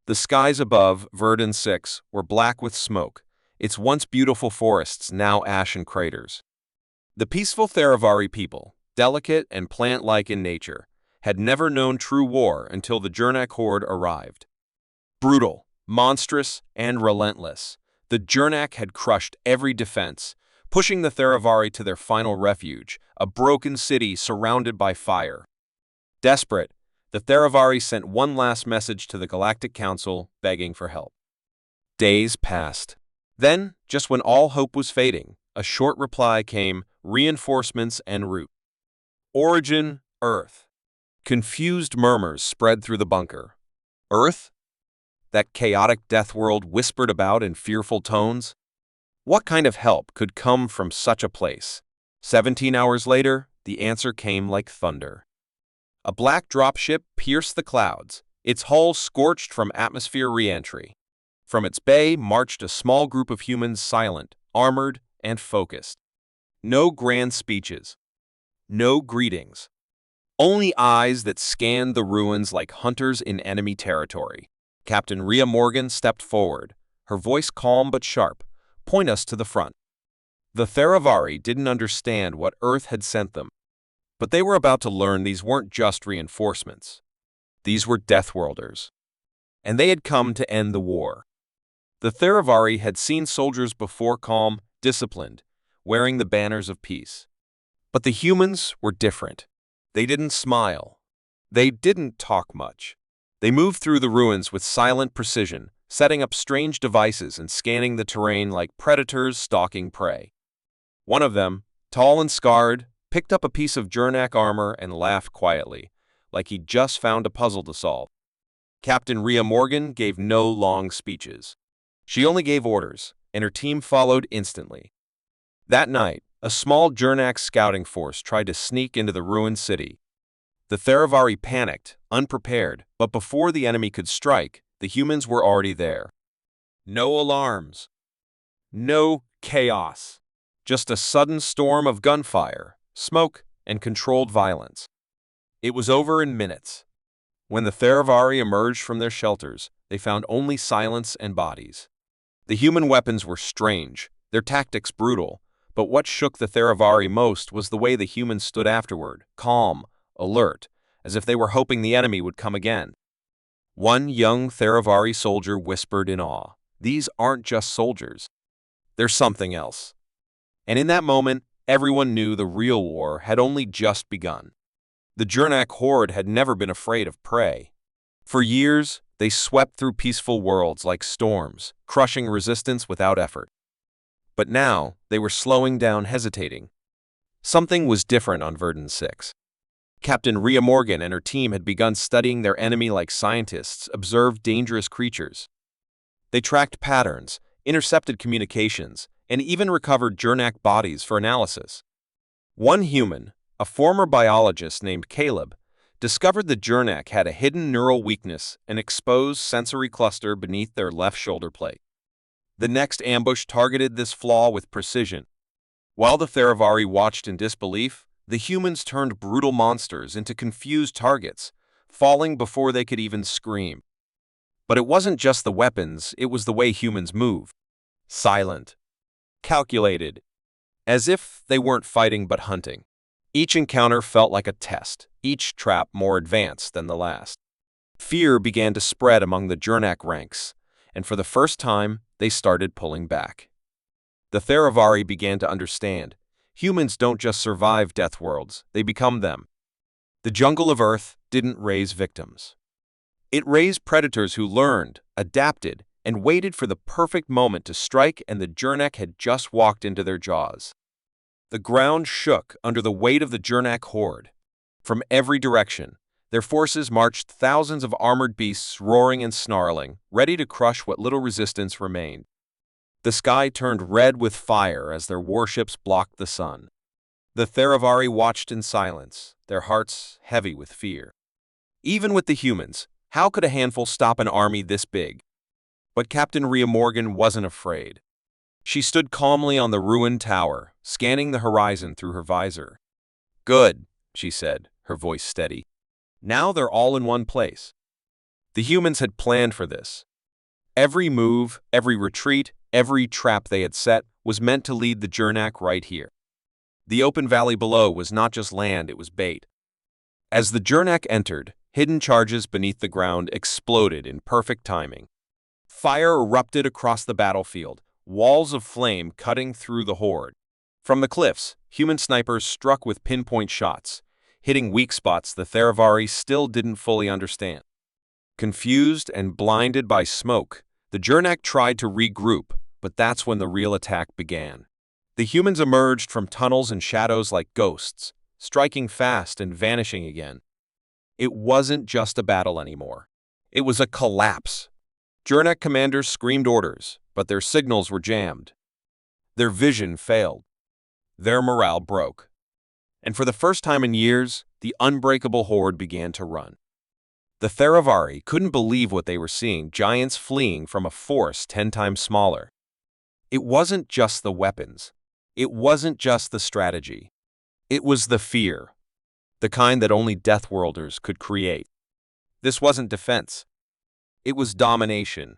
The skies above Verdun 6 were black with smoke, its once beautiful forests now ash and craters. The peaceful Theravari people, delicate and plant-like in nature, had never known true war until the Jernak horde arrived. Brutal, monstrous, and relentless, the Jernak had crushed every defense, pushing the Theravari to their final refuge, a broken city surrounded by fire. Desperate, the Theravari sent one last message to the Galactic Council, begging for help. Days passed. Then, just when all hope was fading, a short reply came: reinforcements en route. Origin, Earth. Confused murmurs spread through the bunker. Earth? That chaotic death world whispered about in fearful tones? What kind of help could come from such a place? 17 hours later, the answer came like thunder. A black dropship pierced the clouds, its hull scorched from atmosphere re-entry. From its bay marched a small group of humans, silent, armored, and focused. No grand speeches. No greetings. Only eyes that scanned the ruins like hunters in enemy territory. Captain Rhea Morgan stepped forward, her voice calm but sharp. Point us to the front. The Theravari didn't understand what Earth had sent them, but they were about to learn these weren't just reinforcements. These were Deathworlders, and they had come to end the war. The Theravari had seen soldiers before, calm, disciplined, wearing the banners of peace. But the humans were different. They didn't smile. They didn't talk much. They moved through the ruins with silent precision, setting up strange devices and scanning the terrain like predators stalking prey. One of them, tall and scarred, picked up a piece of Jernak armor and laughed quietly, like he'd just found a puzzle to solve. Captain Rhea Morgan gave no long speeches. She only gave orders, and her team followed instantly. That night, a small Jernak scouting force tried to sneak into the ruined city. The Theravari panicked, unprepared, but before the enemy could strike, the humans were already there. No alarms. No chaos. Just a sudden storm of gunfire, smoke, and controlled violence. It was over in minutes. When the Theravari emerged from their shelters, they found only silence and bodies. The human weapons were strange, their tactics brutal, but what shook the Theravari most was the way the humans stood afterward, calm, alert, as if they were hoping the enemy would come again. One young Theravari soldier whispered in awe, "These aren't just soldiers. They're something else." And in that moment, everyone knew the real war had only just begun. The Jernak horde had never been afraid of prey. For years, they swept through peaceful worlds like storms, crushing resistance without effort. But now, they were slowing down, hesitating. Something was different on Verdun 6. Captain Rhea Morgan and her team had begun studying their enemy like scientists observed dangerous creatures. They tracked patterns, intercepted communications, and even recovered Jernak bodies for analysis. One human, a former biologist named Caleb, discovered the Jernak had a hidden neural weakness, an exposed sensory cluster beneath their left shoulder plate. The next ambush targeted this flaw with precision. While the Theravari watched in disbelief, the humans turned brutal monsters into confused targets, falling before they could even scream. But it wasn't just the weapons, it was the way humans moved. Silent. Calculated. As if they weren't fighting but hunting. Each encounter felt like a test, each trap more advanced than the last. Fear began to spread among the Jernak ranks, and for the first time, they started pulling back. The Theravari began to understand. Humans don't just survive death worlds, they become them. The jungle of Earth didn't raise victims. It raised predators who learned, adapted, and waited for the perfect moment to strike, and the Jernak had just walked into their jaws. The ground shook under the weight of the Jernak horde. From every direction, their forces marched thousands of armored beasts roaring and snarling, ready to crush what little resistance remained. The sky turned red with fire as their warships blocked the sun. The Theravari watched in silence, their hearts heavy with fear. Even with the humans, how could a handful stop an army this big? But Captain Rhea Morgan wasn't afraid. She stood calmly on the ruined tower, scanning the horizon through her visor. "Good," she said, her voice steady. "Now they're all in one place." The humans had planned for this. Every move, every retreat, every trap they had set was meant to lead the Jurnak right here. The open valley below was not just land, it was bait. As the Jurnak entered, hidden charges beneath the ground exploded in perfect timing. Fire erupted across the battlefield, walls of flame cutting through the horde. From the cliffs, human snipers struck with pinpoint shots, hitting weak spots the Theravari still didn't fully understand. Confused and blinded by smoke, the Jurnak tried to regroup, but that's when the real attack began. The humans emerged from tunnels and shadows like ghosts, striking fast and vanishing again. It wasn't just a battle anymore. It was a collapse. Jurnak commanders screamed orders, but their signals were jammed. Their vision failed. Their morale broke. And for the first time in years, the unbreakable horde began to run. The Theravari couldn't believe what they were seeing, giants fleeing from a force 10 times smaller. It wasn't just the weapons. It wasn't just the strategy. It was the fear. The kind that only Deathworlders could create. This wasn't defense. It was domination.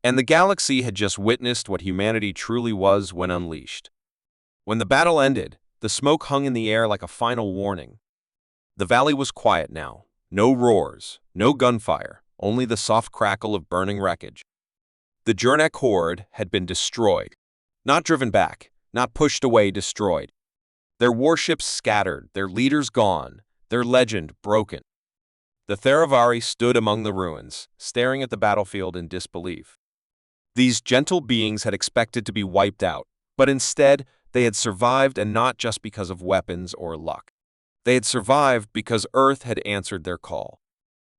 And the galaxy had just witnessed what humanity truly was when unleashed. When the battle ended, the smoke hung in the air like a final warning. The valley was quiet now. No roars, no gunfire, only the soft crackle of burning wreckage. The Jurnak horde had been destroyed. Not driven back, not pushed away, destroyed. Their warships scattered, their leaders gone, their legend broken. The Theravari stood among the ruins, staring at the battlefield in disbelief. These gentle beings had expected to be wiped out, but instead they had survived, and not just because of weapons or luck. They had survived because Earth had answered their call.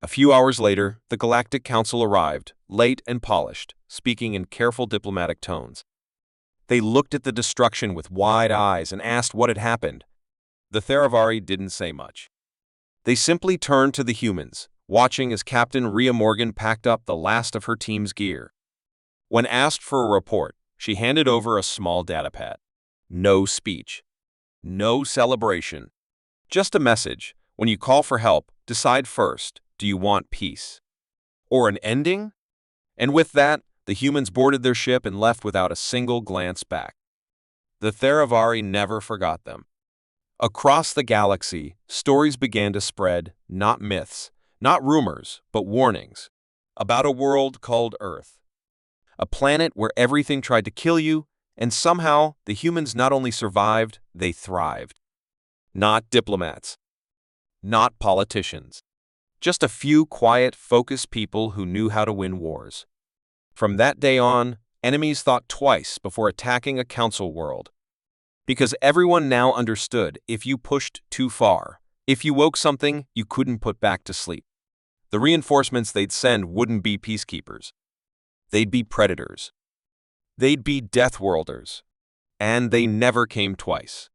A few hours later, the Galactic Council arrived, late and polished, speaking in careful diplomatic tones. They looked at the destruction with wide eyes and asked what had happened. The Theravari didn't say much. They simply turned to the humans, watching as Captain Rhea Morgan packed up the last of her team's gear. When asked for a report, she handed over a small datapad. No speech. No celebration. Just a message. When you call for help, decide first, do you want peace? Or an ending? And with that, the humans boarded their ship and left without a single glance back. The Theravari never forgot them. Across the galaxy, stories began to spread, not myths, not rumors, but warnings, about a world called Earth. A planet where everything tried to kill you, and somehow the humans not only survived, they thrived. Not diplomats. Not politicians. Just a few quiet, focused people who knew how to win wars. From that day on, enemies thought twice before attacking a council world. Because everyone now understood, if you pushed too far, if you woke something you couldn't put back to sleep, the reinforcements they'd send wouldn't be peacekeepers. They'd be predators. They'd be Deathworlders. And they never came twice.